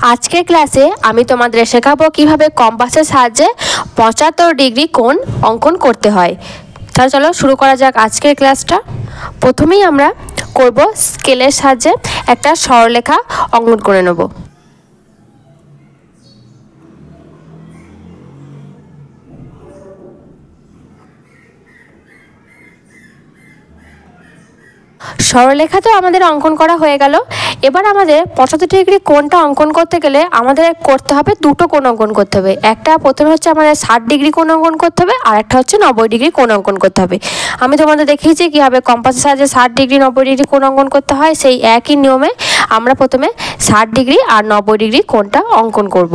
আজকের ক্লাসে আমি তোমাদের শেখাবো কিভাবে কম্পাসের সাহায্যে 75 ডিগ্রি কোণ অঙ্কন করতে হয়। তাহলে চলো শুরু করা যাক আজকের ক্লাসটা। প্রথমেই আমরা করব স্কেলের সাহায্যে একটা সরলরেখা অঙ্কন করে নেব। সরলরেখা তো আমাদের অঙ্কন করা হয়ে গেল। এবার আমাদের 75 ডিগ্রি কোণটা অঙ্কন করতে গেলে আমাদের করতে হবে দুটো কোণ অঙ্কন করতে হবে। একটা প্রথমে হচ্ছে আমাদের 60 ডিগ্রি কোণ অঙ্কন করতে হবে, আর একটা হচ্ছে 90 ডিগ্রি কোণ অঙ্কন করতে হবে। আমি তোমাদের দেখিয়েছি কীভাবে কম্পাসের সাহায্যে 60 ডিগ্রি 90 ডিগ্রি কোণ অঙ্কন করতে হয়। সেই একই নিয়মে আমরা প্রথমে 60 ডিগ্রি আর 90 ডিগ্রি কোণটা অঙ্কন করব।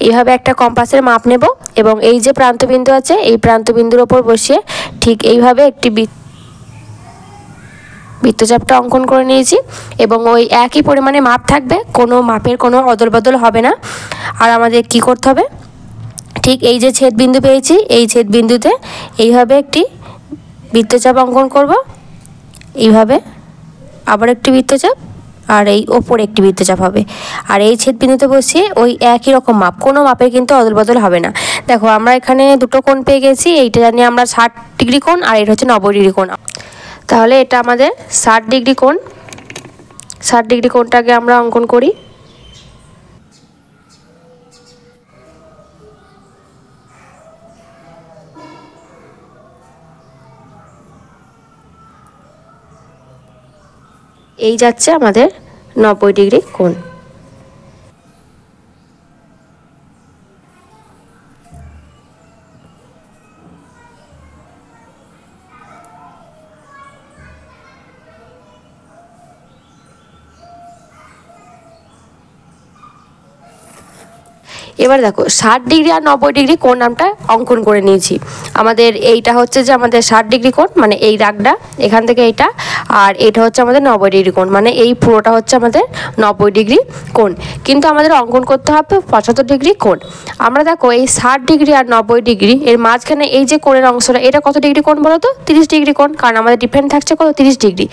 এইভাবে একটা কম্পাসের মাপ নেব এবং এই যে প্রান্তবিন্দু আছে এই প্রান্তবিন্দুর ওপর বসিয়ে ঠিক এইভাবে একটি বৃত্তচাপটা অঙ্কন করে নিয়েছি এবং ওই একই পরিমাণে মাপ থাকবে, কোনো মাপের কোনো অদল বদল হবে না। আর আমাদের কি করতে হবে, ঠিক এই যে ছেদবিন্দু পেয়েছি এই ছেদবিন্দুতে এইভাবে একটি বৃত্তচাপ অঙ্কন করব। এইভাবে আবার একটি বৃত্তচাপ আর এই ওপরে একটি বৃত্তচাপ হবে। আর এই ছেদবিন্দুতে বসিয়ে ওই একই রকম মাপ, কোনো মাপের কিন্তু অদল বদল হবে না। দেখো আমরা এখানে দুটো কোণ পেয়ে গেছি, এইটা জানি আমরা 60 ডিগ্রি কোণ আর এটা হচ্ছে 90 ডিগ্রি কোণ। তাহলে এটা আমাদের 60 ডিগ্রি কোণ। 60 ডিগ্রি কোণটাকে আমরা অঙ্কন করি। এই যাচ্ছে আমাদের 90 ডিগ্রি কোণ। এবার দেখো 60 ডিগ্রি আর 90 ডিগ্রি কোণ আমরা অঙ্কন করে নিয়েছি। আমাদের এইটা হচ্ছে যে আমাদের 60 ডিগ্রি কোণ, মানে এই দাগটা এখান থেকে এইটা, আর এটা হচ্ছে আমাদের 90 ডিগ্রি কোণ, মানে এই পুরোটা হচ্ছে আমাদের 90 ডিগ্রি কোণ। কিন্তু আমাদের অঙ্কন করতে হবে 75 ডিগ্রি কোণ। আমরা দেখো এই 60 ডিগ্রি আর 90 ডিগ্রি এর মাঝখানে এই যে কোণের অংশটা, এটা কত ডিগ্রি কোণ বলো তো? 30 ডিগ্রি কোণ, কারণ আমাদের ডিফারেন্ট থাকছে কত? 30 ডিগ্রি।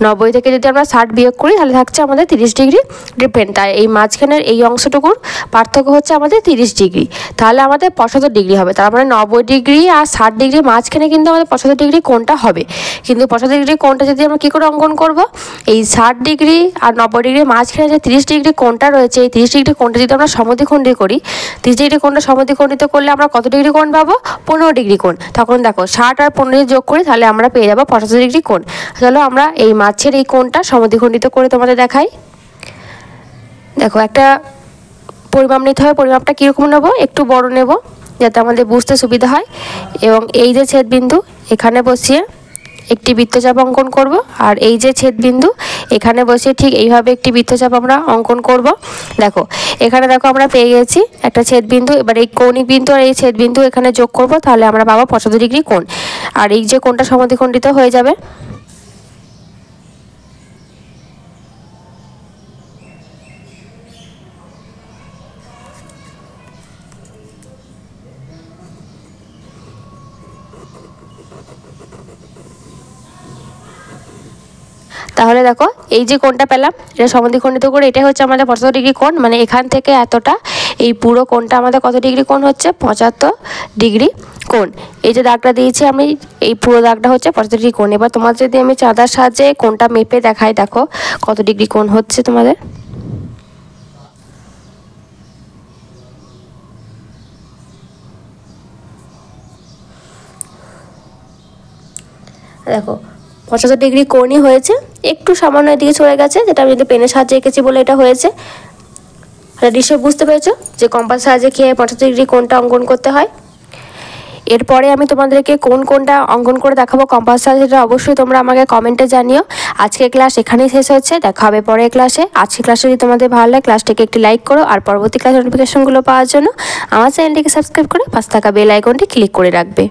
90 থেকে যদি আমরা 60 বিয়োগ করি তাহলে থাকছে আমাদের 30 ডিগ্রি ডিফারেন্ট। তাই এই মাঝখানের এই অংশটুকুর পার্থক্য হচ্ছে আমাদের 30 ডিগ্রি। তাহলে আমাদের 75 ডিগ্রি হবে। তার মানে 90 ডিগ্রি আর 60 ডিগ্রি মাঝখানে কিন্তু আমাদের 75 ডিগ্রি কোণটা হবে। কিন্তু 75 ডিগ্রি কোণটা যদি আমরা কী করে অঙ্কন করব, এই 60 ডিগ্রি আর 90 ডিগ্রির মাঝখানে যে 30 ডিগ্রি কোণটা রয়েছে এই 30 ডিগ্রি কোণটা যদি আমরা সমদ্বিখণ্ডী করি, 30 ডিগ্রি কোণটা সমদ্বিখণ্ডিত করলে আমরা কত ডিগ্রি কোণ পাবো? 15 ডিগ্রি কোণ। তখন দেখো 60 আর 15 যোগ করি তাহলে আমরা পেয়ে যাবো 75 ডিগ্রি কোণ। চলো আমরা এই মাঝের এই কোণটা সমদ্বিখণ্ডিত করে তোমাদের দেখাই। দেখো একটা পরিমাপ নিতে হবে। পরিমাপটা কীরকম নেব? একটু বড় নেব যাতে আমাদের বুঝতে সুবিধা হয়। এবং এই যে ছেদবিন্দু এখানে বসিয়ে একটি বৃত্তচাপ অঙ্কন করব, আর এই যে ছেদবিন্দু এখানে বসিয়ে ঠিক এইভাবে একটি বৃত্তচাপ আমরা অঙ্কন করব। দেখো এখানে দেখো আমরা পেয়ে গেছি একটা ছেদবিন্দু। এবার এই কৌণিক বিন্দু আর এই ছেদবিন্দু এখানে যোগ করব, তাহলে আমরা পাবো 75 ডিগ্রি কোণ। আর এই যে কোণটা সমদ্বিখণ্ডিত হয়ে যাবে। তাহলে দেখো এই যে কোণটা পেলাম এটা সমদ্বিখণ্ডিত করে এটাই হচ্ছে আমাদের 75 ডিগ্রি কোণ, মানে এখান থেকে এতটা এই পুরো কোণটা আমাদের কত ডিগ্রি কোণ হচ্ছে? 75 ডিগ্রি কোণ। এই যে দাগটা দিয়েছি আমি এই পুরো দাগটা হচ্ছে 75 ডিগ্রি কোণ। এবার তোমাদের যদি আমি চাঁদার সাহায্যে কোণটা মেপে দেখাই, দেখো কত ডিগ্রি কোণ হচ্ছে তোমাদের। দেখো 75 ডিগ্রি কোণই হয়েছে, একটু সামান্য এদিকে চলে গেছে, যেটা আমি যদি পেনের সাহায্যে এঁকেছি বলে এটা হয়েছে। নিশ্চয়ই বুঝতে পেরেছো যে কম্পাস সাহায্যে কীভাবে 75 ডিগ্রি কোণটা অঙ্কন করতে হয়। এরপরে আমি তোমাদেরকে কোন কোনটা অঙ্কন করে দেখাবো কম্পাস সাহায্যে, সেটা অবশ্যই তোমরা আমাকে কমেন্টে জানিও। আজকের ক্লাস এখানেই শেষ হচ্ছে, দেখা হবে পরের ক্লাসে। আজকের ক্লাসে যদি তোমাদের ভালো লাগে ক্লাসটাকে একটি লাইক করো, আর পরবর্তী ক্লাস নোটিফিকেশনগুলো পাওয়ার জন্য আমার চ্যানেলটিকে সাবস্ক্রাইব করে পাশে থাকা বেল আইকনটি ক্লিক করে রাখবে।